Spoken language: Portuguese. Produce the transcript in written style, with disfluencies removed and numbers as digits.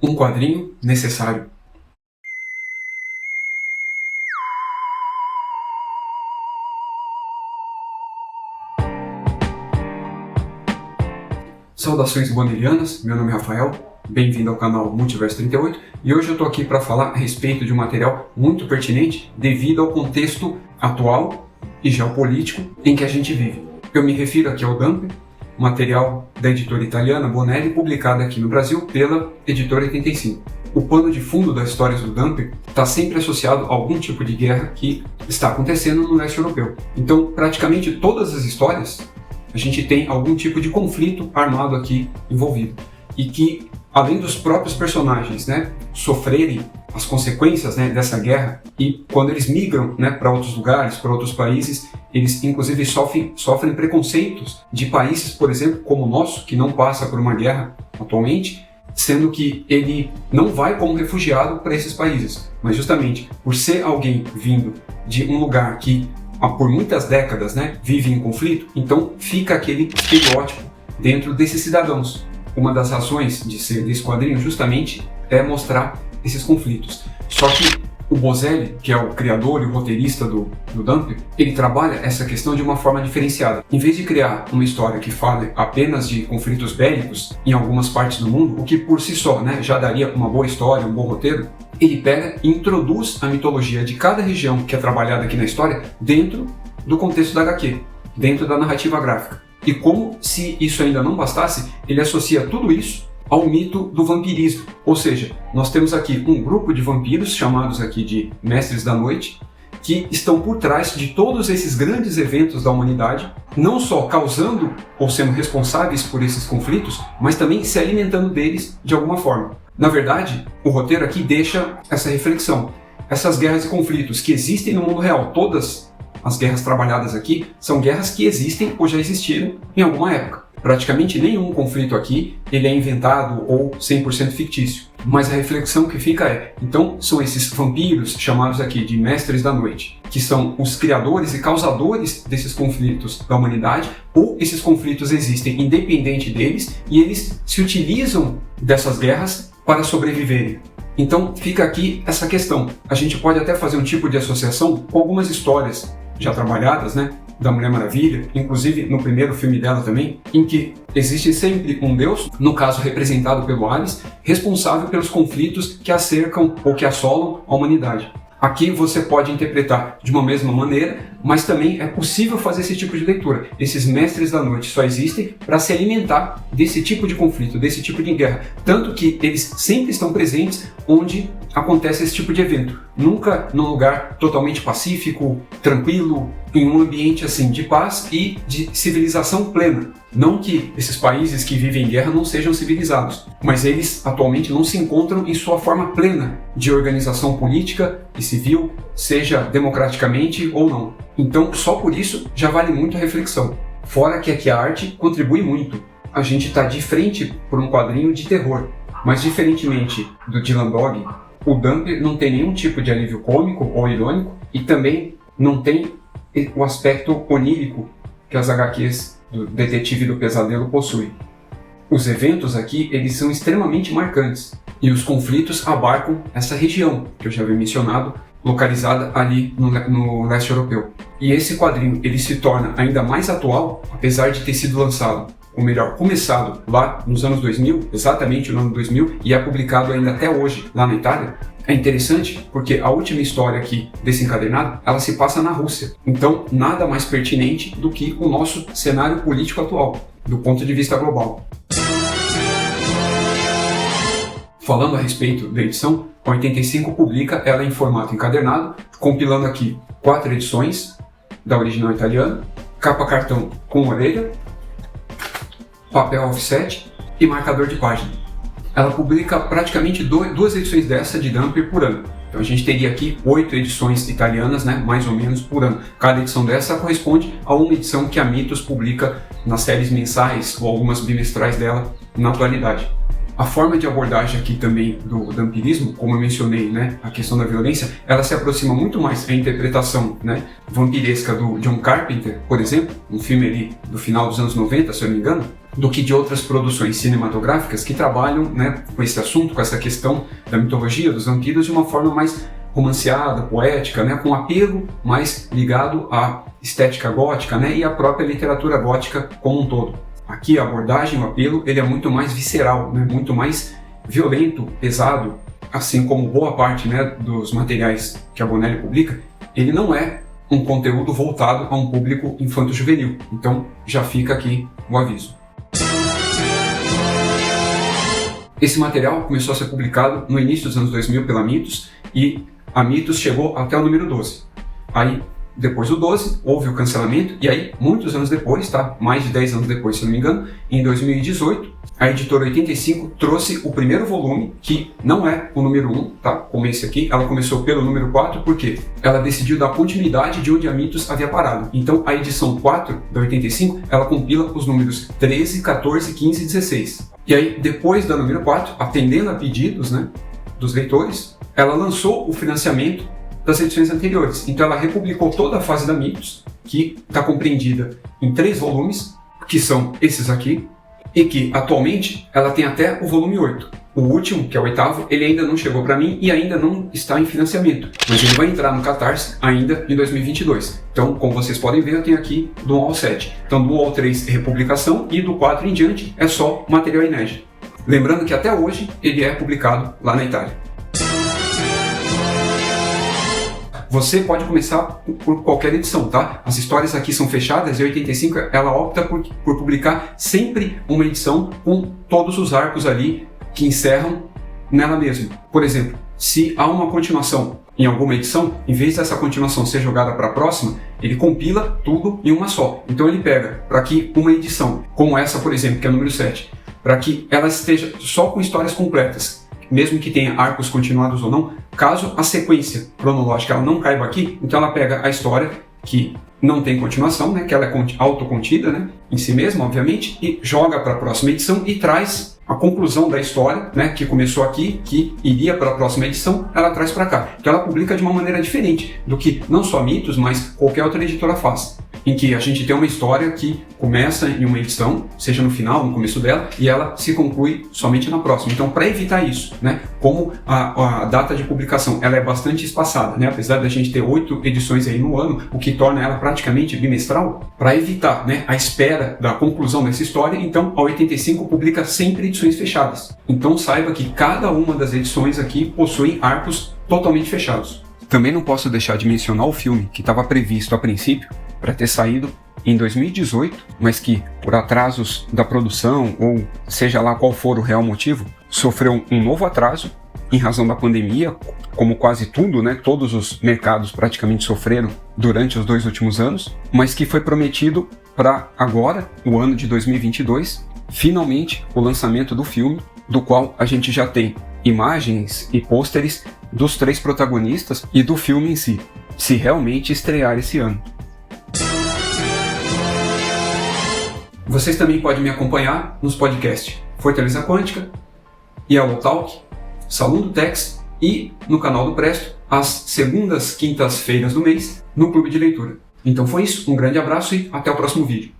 Um quadrinho necessário. Saudações bonelianas, meu nome é Rafael, bem-vindo ao canal Multiverso 38 e hoje eu estou aqui para falar a respeito de um material muito pertinente devido ao contexto atual e geopolítico em que a gente vive. Eu me refiro aqui ao Dumper, material da editora italiana Bonelli, publicado aqui no Brasil pela editora 85. O pano de fundo das histórias do Dumper está sempre associado a algum tipo de guerra que está acontecendo no leste europeu. Então, praticamente todas as histórias, a gente tem algum tipo de conflito armado aqui envolvido. E que, além dos próprios personagens sofrerem as consequências dessa guerra, e quando eles migram para outros lugares, para outros países, eles inclusive sofrem preconceitos de países, por exemplo, como o nosso, que não passa por uma guerra atualmente, sendo que ele não vai como refugiado para esses países, mas justamente por ser alguém vindo de um lugar que por muitas décadas vive em conflito, então fica aquele estereótipo dentro desses cidadãos. Uma das razões de ser desse quadrinho justamente é mostrar esses conflitos. Só que o Boselli, que é o criador e o roteirista do Dumper, ele trabalha essa questão de uma forma diferenciada. Em vez de criar uma história que fale apenas de conflitos bélicos em algumas partes do mundo, o que por si só já daria uma boa história, um bom roteiro, ele pega e introduz a mitologia de cada região que é trabalhada aqui na história dentro do contexto da HQ, dentro da narrativa gráfica. E como se isso ainda não bastasse, ele associa tudo isso ao mito do vampirismo. Ou seja, nós temos aqui um grupo de vampiros, chamados aqui de Mestres da Noite, que estão por trás de todos esses grandes eventos da humanidade, não só causando ou sendo responsáveis por esses conflitos, mas também se alimentando deles de alguma forma. Na verdade, o roteiro aqui deixa essa reflexão. Essas guerras e conflitos que existem no mundo real, todas as guerras trabalhadas aqui, são guerras que existem ou já existiram em alguma época. Praticamente nenhum conflito aqui ele é inventado ou 100% fictício. Mas a reflexão que fica é, então são esses vampiros chamados aqui de Mestres da Noite, que são os criadores e causadores desses conflitos da humanidade, ou esses conflitos existem independente deles e eles se utilizam dessas guerras para sobreviverem. Então fica aqui essa questão. A gente pode até fazer um tipo de associação com algumas histórias já trabalhadas, da Mulher Maravilha, inclusive no primeiro filme dela também, em que existe sempre um deus, no caso representado pelo Ares, responsável pelos conflitos que acercam ou que assolam a humanidade. Aqui você pode interpretar de uma mesma maneira, mas também é possível fazer esse tipo de leitura. Esses Mestres da Noite só existem para se alimentar desse tipo de conflito, desse tipo de guerra. Tanto que eles sempre estão presentes onde acontece esse tipo de evento. Nunca num lugar totalmente pacífico, tranquilo, em um ambiente assim de paz e de civilização plena. Não que esses países que vivem em guerra não sejam civilizados, mas eles atualmente não se encontram em sua forma plena de organização política e civil, seja democraticamente ou não. Então, só por isso já vale muito a reflexão. Fora que aqui a arte contribui muito. A gente está de frente por um quadrinho de terror, mas diferentemente do Dylan Dog, o Dumper não tem nenhum tipo de alívio cômico ou irônico e também não tem o aspecto onírico que as HQs do Detetive do Pesadelo possuem. Os eventos aqui eles são extremamente marcantes e os conflitos abarcam essa região que eu já havia mencionado, localizada ali no leste europeu. E esse quadrinho ele se torna ainda mais atual, apesar de ter sido lançado, ou melhor, começado lá nos anos 2000, exatamente no ano 2000, e é publicado ainda até hoje lá na Itália. É interessante porque a última história aqui desse encadernado, ela se passa na Rússia. Então, nada mais pertinente do que o nosso cenário político atual, do ponto de vista global. Falando a respeito da edição, a 85 publica ela em formato encadernado, compilando aqui 4 edições da original italiana, capa cartão com orelha, papel offset e marcador de página. Ela publica praticamente 2 edições dessa de Dumper por ano. Então a gente teria aqui 8 edições italianas, mais ou menos, por ano. Cada edição dessa corresponde a uma edição que a Mythos publica nas séries mensais ou algumas bimestrais dela na atualidade. A forma de abordagem aqui também do vampirismo, como eu mencionei, a questão da violência, ela se aproxima muito mais da interpretação vampiresca do John Carpenter, por exemplo, um filme ali do final dos anos 90, se eu não me engano, do que de outras produções cinematográficas que trabalham, né, com esse assunto, com essa questão da mitologia, dos vampiros, de uma forma mais romanceada, poética, né, com apelo mais ligado à estética gótica, né, e à própria literatura gótica como um todo. Aqui a abordagem, o apelo, ele é muito mais visceral, né, muito mais violento, pesado, assim como boa parte, né, dos materiais que a Bonelli publica, ele não é um conteúdo voltado a um público infanto-juvenil. Então já fica aqui o aviso. Esse material começou a ser publicado no início dos anos 2000 pela Mitos e a Mitos chegou até o número 12. Aí, depois do 12, houve o cancelamento e aí, muitos anos depois, tá? Mais de 10 anos depois, se não me engano, em 2018, a editora 85 trouxe o primeiro volume, que não é o número 1, tá? Como esse aqui, ela começou pelo número 4, porque ela decidiu dar continuidade de onde a Mitos havia parado. Então, a edição 4 da 85, ela compila os números 13, 14, 15 e 16. E aí, depois da número 4, atendendo a pedidos, né, dos leitores, ela lançou o financiamento das edições anteriores. Então ela republicou toda a fase da Mitos, que está compreendida em 3 volumes, que são esses aqui, e que atualmente ela tem até o volume 8. O último, que é o 8º, ele ainda não chegou para mim e ainda não está em financiamento, mas ele vai entrar no Catarse ainda em 2022. Então, como vocês podem ver, eu tenho aqui do 1 ao 7. Então, do 1 ao 3 é republicação e do 4 em diante é só material inédito. Lembrando que até hoje ele é publicado lá na Itália. Você pode começar por qualquer edição, tá? As histórias aqui são fechadas e a 85 ela opta por publicar sempre uma edição com todos os arcos ali que encerram nela mesma. Por exemplo, se há uma continuação em alguma edição, em vez dessa continuação ser jogada para a próxima, ele compila tudo em uma só. Então ele pega para que uma edição, como essa, por exemplo, que é o número 7, para que ela esteja só com histórias completas, mesmo que tenha arcos continuados ou não, caso a sequência cronológica ela não caiba aqui, então ela pega a história que não tem continuação, né, que ela é autocontida, né, em si mesma, obviamente, e joga para a próxima edição e traz a conclusão da história, né, que começou aqui, que iria para a próxima edição, ela traz para cá. Então ela publica de uma maneira diferente do que não só Mitos, mas qualquer outra editora faz, em que a gente tem uma história que começa em uma edição, seja no final, no começo dela, e ela se conclui somente na próxima. Então, para evitar isso, né, como a data de publicação ela é bastante espaçada, né, apesar da gente ter 8 edições aí no ano, o que torna ela praticamente bimestral, para evitar, né, a espera da conclusão dessa história, então a 85 publica sempre edições fechadas. Então saiba que cada uma das edições aqui possui arcos totalmente fechados. Também não posso deixar de mencionar o filme que estava previsto a princípio para ter saído em 2018, mas que, por atrasos da produção, ou seja lá qual for o real motivo, sofreu um novo atraso em razão da pandemia, como quase tudo, né? Todos os mercados praticamente sofreram durante os 2 últimos anos, mas que foi prometido para agora, o ano de 2022, finalmente o lançamento do filme, do qual a gente já tem imagens e pôsteres dos 3 protagonistas e do filme em si, se realmente estrear esse ano. Vocês também podem me acompanhar nos podcasts Fortaleza Quântica, Yellow Talk, Salão do Tex e no canal do Presto, às segundas, quintas-feiras do mês, no Clube de Leitura. Então foi isso, um grande abraço e até o próximo vídeo.